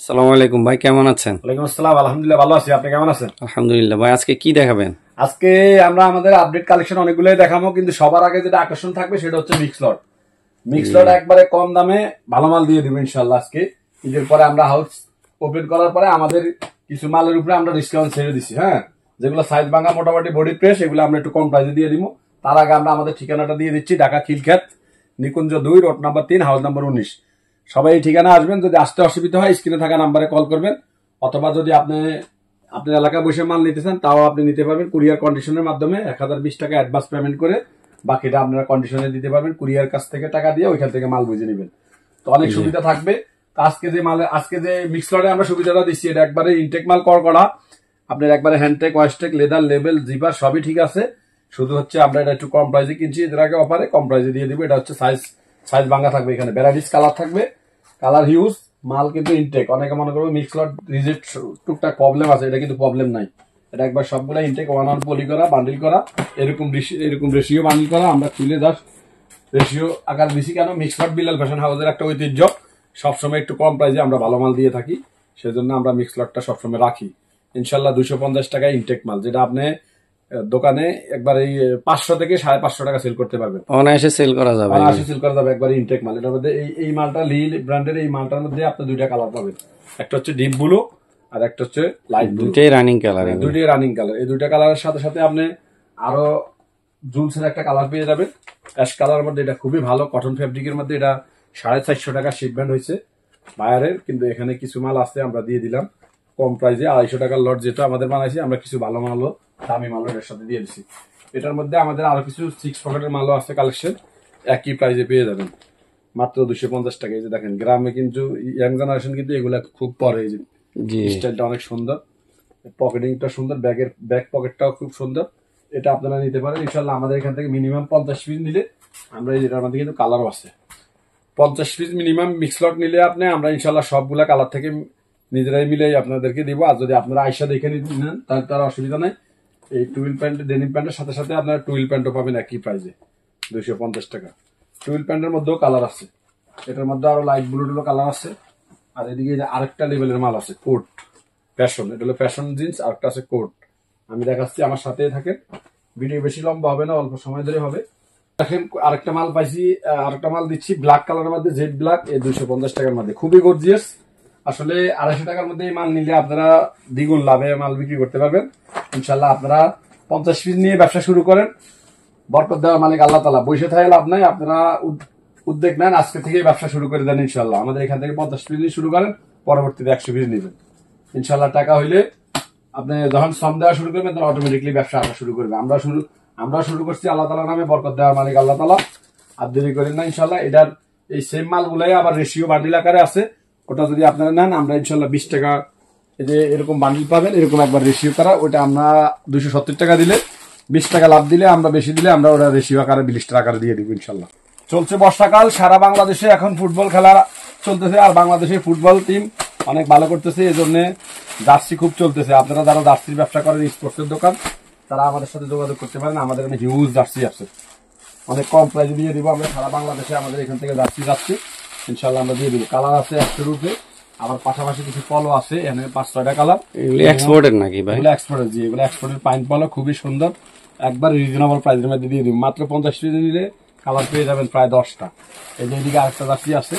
আসসালামু আলাইকুম ভাই, কেমন আছেন? ওয়ালাইকুম আসসালাম, আলহামদুলিল্লাহ ভালো আছি। আপনি কেমন আছেন? আলহামদুলিল্লাহ। ভাই আজকে কি দেখাবেন? আজকে আমরা আমাদের আপডেট কালেকশন অনেকগুলোই দেখাবো, কিন্তু সবার আগে যেটা আকর্ষণ থাকবে সেটা হচ্ছে মিক্স লট। মিক্স লট একবারে কম দামে ভালো মাল দিয়ে দিব ইনশাল্লাহ। আজকে ঈদের পরে আমরা হাউস ওপেন করার পরে আমাদের কিছু মালের উপরে আমরা ডিসকাউন্ট ছেড়ে দিচ্ছি। হ্যাঁ, যেগুলো সাইজ ভাঙা মোটামুটি বডি প্রেস এগুলো আমরা একটু কম প্রাইসে দিয়ে দিব। তার আগে আমরা আমাদের ঠিকানাটা দিয়ে দিচ্ছি, ঢাকা খিলখ্যাত নিকুঞ্জ 2 রোড নাম্বার 3 হাউস নাম্বার 19। সবাই এই ঠিকানা আসবেন। যদি আসতে অসুবিধা হয় স্ক্রিনে থাকা নাম্বারে কল করবেন, অথবা যদি আপনি আপনার এলাকায় বসে মাল নিতে চান তাও আপনি নিতে পারবেন কুরিয়ার কন্ডিশনের মাধ্যমে। 1020 টাকা অ্যাডভান্স পেমেন্ট করে বাকিটা আপনারা কন্ডিশনে দিতে পারবেন। কুরিয়ার কাছ থেকে টাকা দিয়ে ওইখান থেকে মাল বুঝে নেবেন, তো অনেক সুবিধা থাকবে। তো আজকে যে মিক্স লটে আমরা সুবিধাটা দিচ্ছি, এটা একবারে ইনটেক মাল করা। আপনার একবারে হ্যান্ডটেক, ওয়াশটেক, লেদার, লেবেল, জিপার সবই ঠিক আছে। শুধু হচ্ছে আমরা এটা একটু কম প্রাইসে কিনছি, এদের আগে অফারে কম প্রাইসে দিয়ে দিব। এটা হচ্ছে সাইজ ভাঙা থাকবে, এখানে ভ্যারাইটিস কালার থাকবে, কালার হিউজ মাল কিন্তু ইনটেক। অনেকে মনে করবে মিক্স লট রিজেক্ট টুকটাক প্রবলেম আছে, এটা কিন্তু প্রবলেম নাই। এটা একবার সবগুলো ইনটেক 1 পলি করা, বান্ডিল করা, এরকম রেশিও বান্ডিল করা। আমরা খুলে জাস্ট রেশিও আকার দিছি। কেন? মিক্স লট বিলাল ফ্যাশন হাউসের একটা ঐতিহ্য, সবসময় একটু কম প্রাইসে আমরা ভালো মাল দিয়ে থাকি, সেজন্য আমরা মিক্স লটটা সবসময় রাখি। ইনশাল্লাহ 250 টাকায় ইনটেক মাল, যেটা আপনি দোকানে একবার এই 500 থেকে 550 টাকা সেল করতে পারবেন, অনায়াসে সেল করা যাবে। অনায়াসে সেল করা যাবে। একবার ইনটেক মাল। এটার মধ্যে এই মালটা লিল ব্র্যান্ডের, এই মালটার মধ্যে আপনি দুইটা কালার পাবেন, একটা হচ্ছে ডিপ ব্লু আর একটা হচ্ছে লাইট ব্লু। দুইটাই রানিং কালার। দুইটাই রানিং কালার। এই দুইটা কালারের সাথে সাথে আপনি আরো জুলসের একটা কালার পেয়ে যাবেন অ্যাশ কালার মধ্যে। এটা খুবই ভালো, কটন ফেব্রিকের মধ্যে। এটা 450 টাকা শিপমেন্ট হয়েছে বায়ারের, কিন্তু এখানে কিছু মাল আছে আমরা দিয়ে দিলাম কম প্রাইসে। 250 টাকার লট যেটা আমাদের বানাইছি, আমরা কিছু ভালো মালও, দামি মালও এর সাথে দিয়ে দিচ্ছি। এটার মধ্যে আমাদের আরো কিছু 6 পকেটের মালও আছে কালেকশন, একই প্রাইসে পেয়ে যাবেন মাত্র 250 টাকা। এই যে দেখেন, গ্রামে কিন্তু ইয়াং জেনারেশন কিন্তু এগুলা খুব পরে। এই যে স্টাইলটা অনেক সুন্দর, পকেটিংটা সুন্দর, ব্যাক পকেটটাও খুব সুন্দর। এটা আপনারা নিতে পারেন ইনশাল্লাহ। আমাদের এখান থেকে মিনিমাম 50 পিস নিলে আমরা, এটার মধ্যে কিন্তু কালারও আছে, 50 পিস মিনিমাম মিক্স লট নিলে আপনি আমরা ইনশাল্লাহ সবগুলা কালার থেকে নিজেরাই মিলে আপনাদেরকে দিব। আর যদি আপনারা আয়সা দেখে নেন তাহলে তার অসুবিধা নাই। এই টুইল প্যান্ট, ডেনিম প্যান্টের সাথে সাথে আপনারা টুইল প্যান্টও পাবেন একই প্রাইসে 250 টাকা। টুইল প্যান্টের মধ্যেও কালার আছে, এটার মধ্যে আরো লাইট ব্লু কালার আছে। আর এদিকে আরেকটা লেভেলের মাল আছে, কোট ফ্যাশন। এটা হলো ফ্যাশন জিন্স, আর একটা আছে কোট। আমি দেখাচ্ছি, আমার সাথেই থাকেন। ভিডিও বেশি লম্বা হবে না, অল্প সময় ধরে হবে। দেখেন আরেকটা মাল পাইছি, আরেকটা মাল দিচ্ছি ব্ল্যাক কালারের মধ্যে, জেড ব্ল্যাক। এই 250 টাকার মধ্যে খুবই গর্জিয়াস। আসলে 250 টাকার মধ্যে এই মাল নিলে আপনারা দ্বিগুণ লাভে মাল বিক্রি করতে পারবেন ইনশাল্লাহ। আপনারা 50 পিস নিয়ে ব্যবসা শুরু করেন, বরকত দেওয়ার মালিক আল্লাহ তাআলা। বসে থাকে লাভ নাই, আপনারা উদ্যোগ নেন, আজকে থেকে ব্যবসা শুরু করে দেন ইনশাল্লাহ। আমাদের এখান থেকে 50 পিস নিয়ে শুরু করেন, পরবর্তীতে 100 পিস নেবেন ইনশাল্লাহ। টাকা হইলে আপনি যখন শ্রম দেওয়া শুরু করবেন তখন অটোমেটিকলি ব্যবসা আসা শুরু করবে। আমরা শুরু করছি আল্লাহ তাআলার নামে, বরকত দেওয়ার মালিক আল্লাহ তাআলা। আর দেরি করেন না ইনশাল্লাহ। এটার এই সেম মালগুলাই আবার রেশিও বান্ডিল আকারে আছে, ওটা যদি আপনারা নেন আমরা ইনশাল্লাহ 20 টাকা, এই যে এরকম বান্ডিল পাবেন, এরকম একবার রেশিও করা। ওটা আমরা 270 টাকা দিলে 20 টাকা লাভ দিলে, আমরা বেশি দিলে আমরা ওটা রেশিও আকারে ব্লিস্টার আকারে দিয়ে দিব ইনশাল্লাহ। চলছে বর্ষাকাল, সারা বাংলাদেশে এখন ফুটবল খেলা চলতেছে, আর বাংলাদেশের ফুটবল টিম অনেক ভালো করতেছে। এই জন্য জার্সি খুব চলতেছে। আপনারা যারা জার্সির ব্যবসা করেন, স্পোর্টসের দোকান, তারা আমাদের সাথে যোগাযোগ করতে পারেন। আমাদের হিউজ জার্সি আছে, অনেক কম প্রাইসে দিয়ে দিব আমরা সারা বাংলাদেশে। আমাদের এখান থেকে জার্সি যাচ্ছে ইনশাল্লাহ, আমরা দিয়ে দিব। কালার আছে 100 রুপে, আবার পাশাপাশি কিছু পলো আছে, এখানে 5-6টা কালার। এগুলো এক্সপোর্টের নাকি ভাই? এগুলো এক্সপোর্টের, জি, এগুলো এক্সপোর্টের পাইন পলো, খুবই সুন্দর, একবার রিজনেবল প্রাইসের মধ্যে দিয়ে দিব। মাত্র 50 পিস নিলে কালার পেয়ে যাবেন প্রায় 10টা। এই যে এদিকে আরেকটা জার্সি আছে,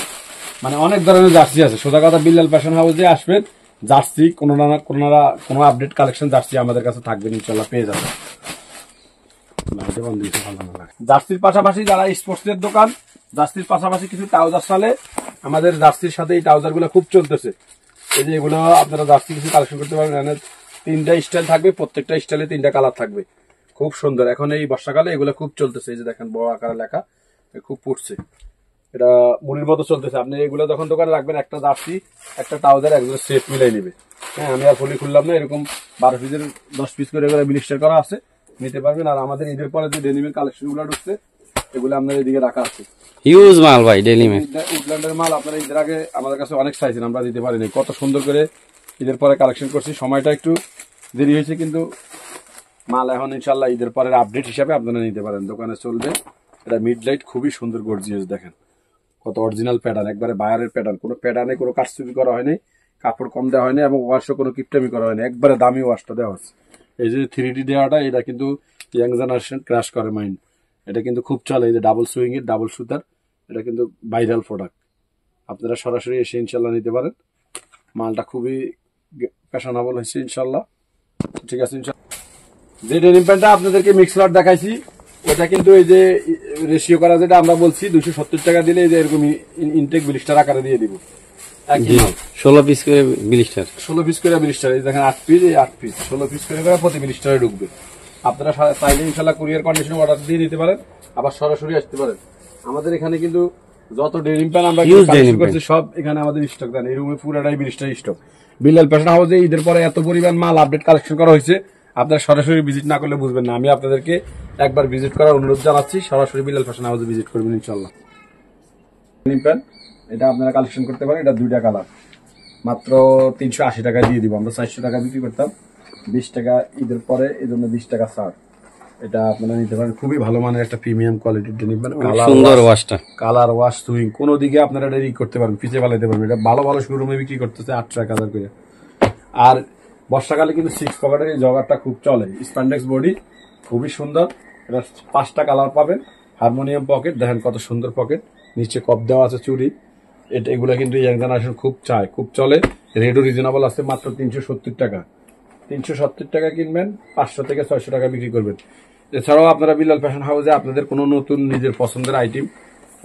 মানে অনেক ধরনের জার্সি আছে। সোজা কথা, বিলাল ফ্যাশন হাউসে আসবেন, জার্সি কোনো আপডেট কালেকশন জার্সি আমাদের কাছে থাকবে ইনশাল্লাহ, পেয়ে যাবেন। জার্সির পাশাপাশি যারা স্পোর্টসের দোকান, জার্সির পাশাপাশি কিছু ট্রাউজার চালে, আমাদের জার্সির সাথে এই ট্রাউজার গুলো খুব চলতেছে। এই যে এগুলো আপনারা জার্সি কিছু কালেকশন করতে পারেন। এখানে 3টা স্টাইল থাকবে, প্রত্যেকটা স্টাইলে 3টা কালার থাকবে, খুব সুন্দর। এখন এই বর্ষাকালে এগুলো খুব চলতেছে। এই যে দেখেন বড় আকারে লেখা, খুব পড়ছে, এটা মুড়ির মতো চলতেছে। আপনি এগুলো যখন দোকানে রাখবেন, একটা জার্সি একটা ট্রাউজার একজন সেট মিলাই নিবে। হ্যাঁ, আমি আর ফলি খুললাম না, এরকম 12 পিসের 10 পিস করে এগুলো ব্লিস্টার করা আছে, নিতে পারবেন। আর আমাদের ঈদের পরে যে ডেনিমের কালেকশন গুলো ঢুকছে, এগুলো আপনার এদিকে রাখা আছে, হিউজ মাল ভাই। ডেনিমে উডল্যান্ডের মাল আপনারা ঈদের আগে আমাদের কাছে অনেক চাইছেন, আমরা দিতে পারিনি। কত সুন্দর করে ঈদের পরে কালেকশন করছি, সময়টা একটু দেরি হয়েছে, কিন্তু মাল এখন ইনশাল্লাহ ঈদের পরের আপডেট হিসাবে আপনারা নিতে পারেন, দোকানে চলবে। এটা মিড লাইট, খুবই সুন্দর গর্জিয়াস। দেখেন কত অরিজিনাল প্যাটার্ন, একবারে বায়ারের প্যাটার্ন, কোনো প্যাটার্নে কোনো কারচুপি করা হয়নি, কাপড় কম দেওয়া হয়নি এবং ওয়াশও কোনো কিপটামি করা হয়নি, একবারে দামি ওয়াশটা দেওয়া হচ্ছে। এই যে 3D দেওয়াটা এটা কিন্তু ইয়াং জেনারেশন ক্র্যাশ করে মাইন্ড, এটা কিন্তু খুব চলে। এই যে ডাবল সুইং এর ডাবল সুতার, এটা কিন্তু ভাইরাল প্রোডাক্ট। আপনারা সরাসরি এসে ইনশাল্লাহ নিতে পারেন। মালটা খুবই ফ্যাশনেবল হয়েছে ইনশাল্লাহ। ঠিক আছে ইনশাল্লাহ। যে ডেনিম প্যান্টটা আপনাদেরকে মিক্সলার দেখাইছি ওটা কিন্তু এই যে রেশিও করা যেটা আমরা বলছি 270 টাকা দিলে এই যে এরকম ইনটেক ব্লিস্টার আকারে দিয়ে দিব। 16 পিস করে ব্লিস্টার, 16 পিস করে ব্লিস্টার, এই দেখেন 8 পিস, এই 8 পিস 16 পিস করে প্রতি ব্লিস্টারে ঢুকবে। আপনারা চাইলে ইনশাল্লাহ কুরিয়ার কন্ডিশনে অর্ডার দিয়ে নিতে পারেন, আবার সরাসরি আসতে পারেন। আমাদের এখানে কিন্তু যত ডেনিম প্যান্ট আমরা কালেকশন করছি সব এখানে আমাদের স্টক দেন। এই রুমে পুরাটাই ব্লিস্টার স্টক। বিলাল ফ্যাশন হাউসে ঈদের পরে এত পরিমাণ মাল আপডেট কালেকশন করা হয়েছে, আপনারা সরাসরি ভিজিট না করলে বুঝবেন না। আমি আপনাদেরকে একবার ভিজিট করার অনুরোধ জানাচ্ছি, সরাসরি বিলাল ফ্যাশন হাউসে ভিজিট করবেন ইনশাল্লাহ। ডেনিম প্যান্ট এটা আপনারা কালেকশন করতে পারেন, এটা 2টা কালার, মাত্র 380 টাকা দিয়ে দিব। আমরা 400 টাকা বিক্রি করতাম, 20 টাকা ঈদের পরে, এই জন্য 20 টাকা ছাড়। এটা আপনারা নিতে পারেন, খুবই ভালো মানের একটা প্রিমিয়াম কোয়ালিটির ডেনিম প্যান্ট। সুন্দর ওয়াশটা, কালার ওয়াশ সুইং কোনো দিকে আপনারা এটা করতে পারেন, পিছে পালাইতে পারবেন। এটা ভালো ভালো শোরুমে বিক্রি করতেছে 8,000 করে। আর বর্ষাকালে কিন্তু 6 পকেটের এই জগারটা খুব চলে, স্প্যান্ডেক্স বডি, খুবই সুন্দর। এটা 5টা কালার পাবেন। হারমোনিয়াম পকেট, দেখেন কত সুন্দর পকেট, নিচে কপ দেওয়া আছে চুড়ি। এগুলা কিন্তু ইয়াং জেনারেশন খুব চায়, খুব চলে। রেটও রিজনেবল আছে, মাত্র 370 টাকা। 370 টাকা কিনবেন, 500 থেকে 600 টাকা বিক্রি করবেন। এছাড়াও আপনারা বিলাল ফ্যাশন হাউসে আপনাদের কোনো নতুন নিজের পছন্দের আইটেম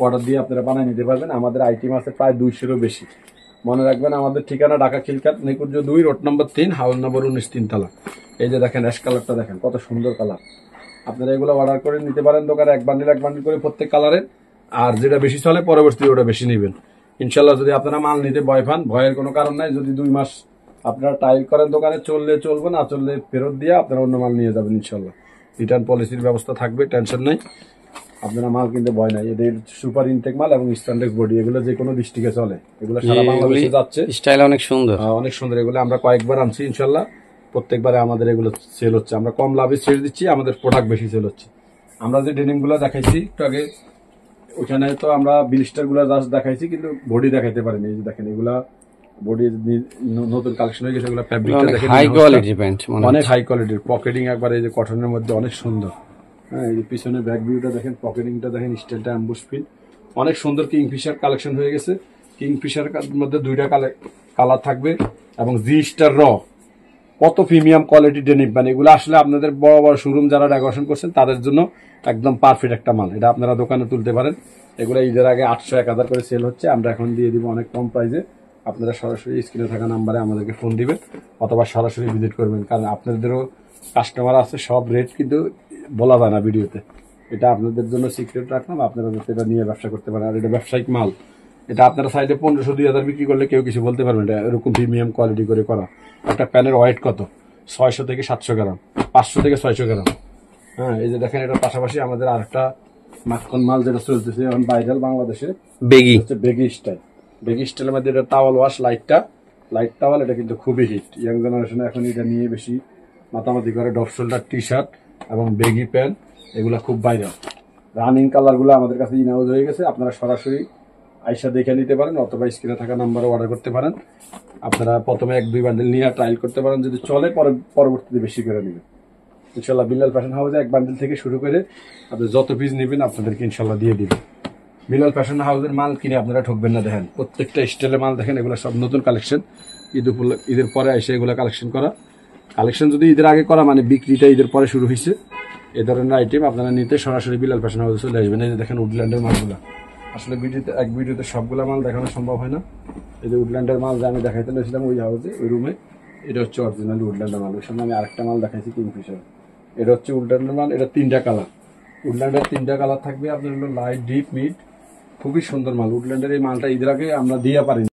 অর্ডার দিয়ে আপনারা বানিয়ে নিতে পারবেন। আমাদের আইটেম আছে প্রায় 200-এরও বেশি। মনে রাখবেন আমাদের ঠিকানা ঢাকা খিলকাত নিকুঞ্জ 2, রোড নম্বর 3, হাউস নম্বর 19, 3 তলা। এই যে দেখেন অ্যাশ কালারটা, দেখেন কত সুন্দর কালার। আপনারা এগুলো অর্ডার করে নিতে পারেন দোকানে, এক বান্ডিল করে প্রত্যেক কালারের। আর যেটা বেশি চলে পরবর্তীতে ওটা বেশি নেবেন ইনশাল্লাহ। যদি আপনারা মাল নিতে ভয় পান, ভয়ের কোনো কারণ নাই। যদি 2 মাস আপনারা ট্রায়াল করেন দোকানে, চললে চলবে, না চললে ফেরত দিয়ে আপনারা অন্য মাল নিয়ে যাবেন ইনশাল্লাহ। রিটার্ন পলিসির ব্যবস্থা থাকবে, টেনশন নাই। আপনারা মাল কিনতে ভয় নাই। এদের সুপার ইনটেক মাল এবং স্ট্যান্ডার্ড বডি, এগুলো যে কোনো ডিস্ট্রিক্টে চলে। এগুলো সারা বাংলাদেশে যাচ্ছে, স্টাইল অনেক সুন্দর, অনেক সুন্দর। এগুলো আমরা কয়েকবার আনছি ইনশাল্লাহ, প্রত্যেকবারে আমাদের এগুলো সেল হচ্ছে। আমরা কম লাভে ছেড়ে দিচ্ছি, আমাদের প্রোডাক্ট বেশি সেল হচ্ছে। আমরা যে ডেনিম গুলো দেখাইছি একটু আগে, ওখানে তো আমরা ব্লিস্টার গুলো জাস্ট দেখাইছি, কিন্তু বডি দেখাইতে পারিনি। এই যে দেখেন এগুলা বডি নতুন কালেকশন হয়ে গেছে। এগুলো ফ্যাব্রিকটা দেখেন হাই কোয়ালিটি প্যান্ট, অনেক হাই কোয়ালিটির। পকেটিং একবার এই যে কটনের মধ্যে অনেক সুন্দর। হ্যাঁ, এই যে পিছনে ব্যাক ভিউটা দেখেন, পকেটিংটা দেখেন, স্টাইলটা অ্যাম্বুশ ফিল অনেক সুন্দর। কিংফিশার কালেকশন হয়ে গেছে। কিংফিশার মধ্যে 2টা কালার থাকবে এবং জি স্টার র, কত প্রিমিয়াম কোয়ালিটি ডেনিম প্যান্ট। এগুলো আসলে আপনাদের বড় বড় শোরুম যারা ডেকোরেশন করছেন তাদের জন্য একদম পারফেক্ট একটা মাল। এটা আপনারা দোকানে তুলতে পারেন। এগুলো ঈদের আগে 800-1000 করে সেল হচ্ছে, আমরা এখন দিয়ে দিব অনেক কম প্রাইসে। আপনারা সরাসরি স্ক্রিনে থাকা নাম্বারে আমাদেরকে ফোন দিবেন অথবা সরাসরি ভিজিট করবেন, কারণ আপনাদেরও কাস্টমার আছে। সব রেট কিন্তু বলা যায় না ভিডিওতে, এটা আপনাদের জন্য সিক্রেট রাখলাম, আপনারা যাতে এটা নিয়ে ব্যবসা করতে পারেন। আর এটা ব্যবসায়িক মাল, এটা আপনারা সাইডে 1500-2000 বিক্রি করলে কেউ কিছু বলতে পারবেন। এটা এরকম প্রিমিয়াম কোয়ালিটি করে করা। একটা প্যানের ওয়েট কত, 600 থেকে 700 গ্রাম, 500 থেকে 600 গ্রাম। হ্যাঁ, এই যে দেখেন এটার পাশাপাশি আমাদের আরেকটা মাখন মাল যেটা চলতেছে এখন ভাইরাল বাংলাদেশে, বেগি হচ্ছে বেগি স্টাইল। বেগি স্টাইলের মধ্যে এটা টাওয়াল ওয়াশ, লাইট টাওয়াল, এটা কিন্তু খুবই হিট। ইয়াং জেনারেশনে এখন এটা নিয়ে বেশি মাতামাতি করে। ডপ শোল্ডার টি শার্ট এবং বেগি প্যান্ট, এগুলা খুব ভাইরাল। রানিং কালার গুলো আমাদের কাছে ইনহাউস হয়ে গেছে। আপনারা সরাসরি আইসা দেখে নিতে পারেন অথবা স্ক্রিনে থাকা নাম্বারে অর্ডার করতে পারেন। আপনারা প্রথমে 1-2 বান্ডেল নিয়ে ট্রায়াল করতে পারেন, যদি চলে পরবর্তীতে বেশি করে নেবেন ইনশাল্লাহ। বিলাল ফ্যাশন হাউসে 1 বান্ডেল থেকে শুরু করে আপনি যত পিস নেবেন আপনাদেরকে ইনশাল্লাহ দিয়ে দিবেন। বিলাল ফ্যাশন হাউসের মাল কিনে আপনারা ঠকবেন না। দেখেন প্রত্যেকটা স্টাইলের মাল, দেখেন এগুলো সব নতুন কালেকশন। ঈদের পরে এসে এগুলো কালেকশন করা। কালেকশন যদি ঈদের আগে করা মানে বিক্রিটা ঈদের পরে শুরু হয়েছে। এই ধরনের আইটেম আপনারা নিতে সরাসরি বিলাল ফ্যাশন হাউসে চলে আসবেন। এই যে দেখেন উডল্যান্ডের মালগুলা, আসলে এক ভিডিওতে সবগুলা মাল দেখানো সম্ভব হয় না। এই যে উডল্যান্ডের মাল যে আমি দেখাইতে নিয়েছিলাম ওই হাউসে, ওই রুমে, এটা হচ্ছে অরিজিনাল উডল্যান্ডের মাল। ওই সময় আমি আরেকটা মাল দেখাইছি কিংফিশার। এটা হচ্ছে উডল্যান্ডের মাল। এটা 3টা কালার, উডল্যান্ডের 3টা কালার থাকবে। আপনার হলো লাইট, ডিপ, মিড, খুবই সুন্দর মাল। উডল্যান্ডের এই মালটা ঈদের আগে আমরা দিয়ে পারিনি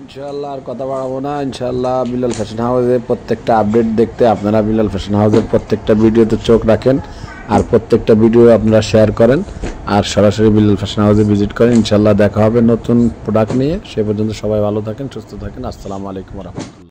ইনশাআল্লাহ। আর কথা বাড়াবো না, ইনশাআল্লাহ বিলাল ফ্যাশন হাউসের প্রত্যেকটা আপডেট দেখতে আপনারা বিলাল ফ্যাশন হাউসের প্রত্যেকটা ভিডিওতে চোখ রাখেন আর প্রত্যেকটা ভিডিও আপনারা শেয়ার করেন আর সরাসরি বিলাল ফ্যাশন হাউসে ভিজিট করেন। ইনশাআল্লাহ দেখা হবে নতুন প্রোডাক্ট নিয়ে। সে পর্যন্ত সবাই ভালো থাকেন, সুস্থ থাকেন। আসসালামু আলাইকুম ওয়া রাহমাতুল্লাহ।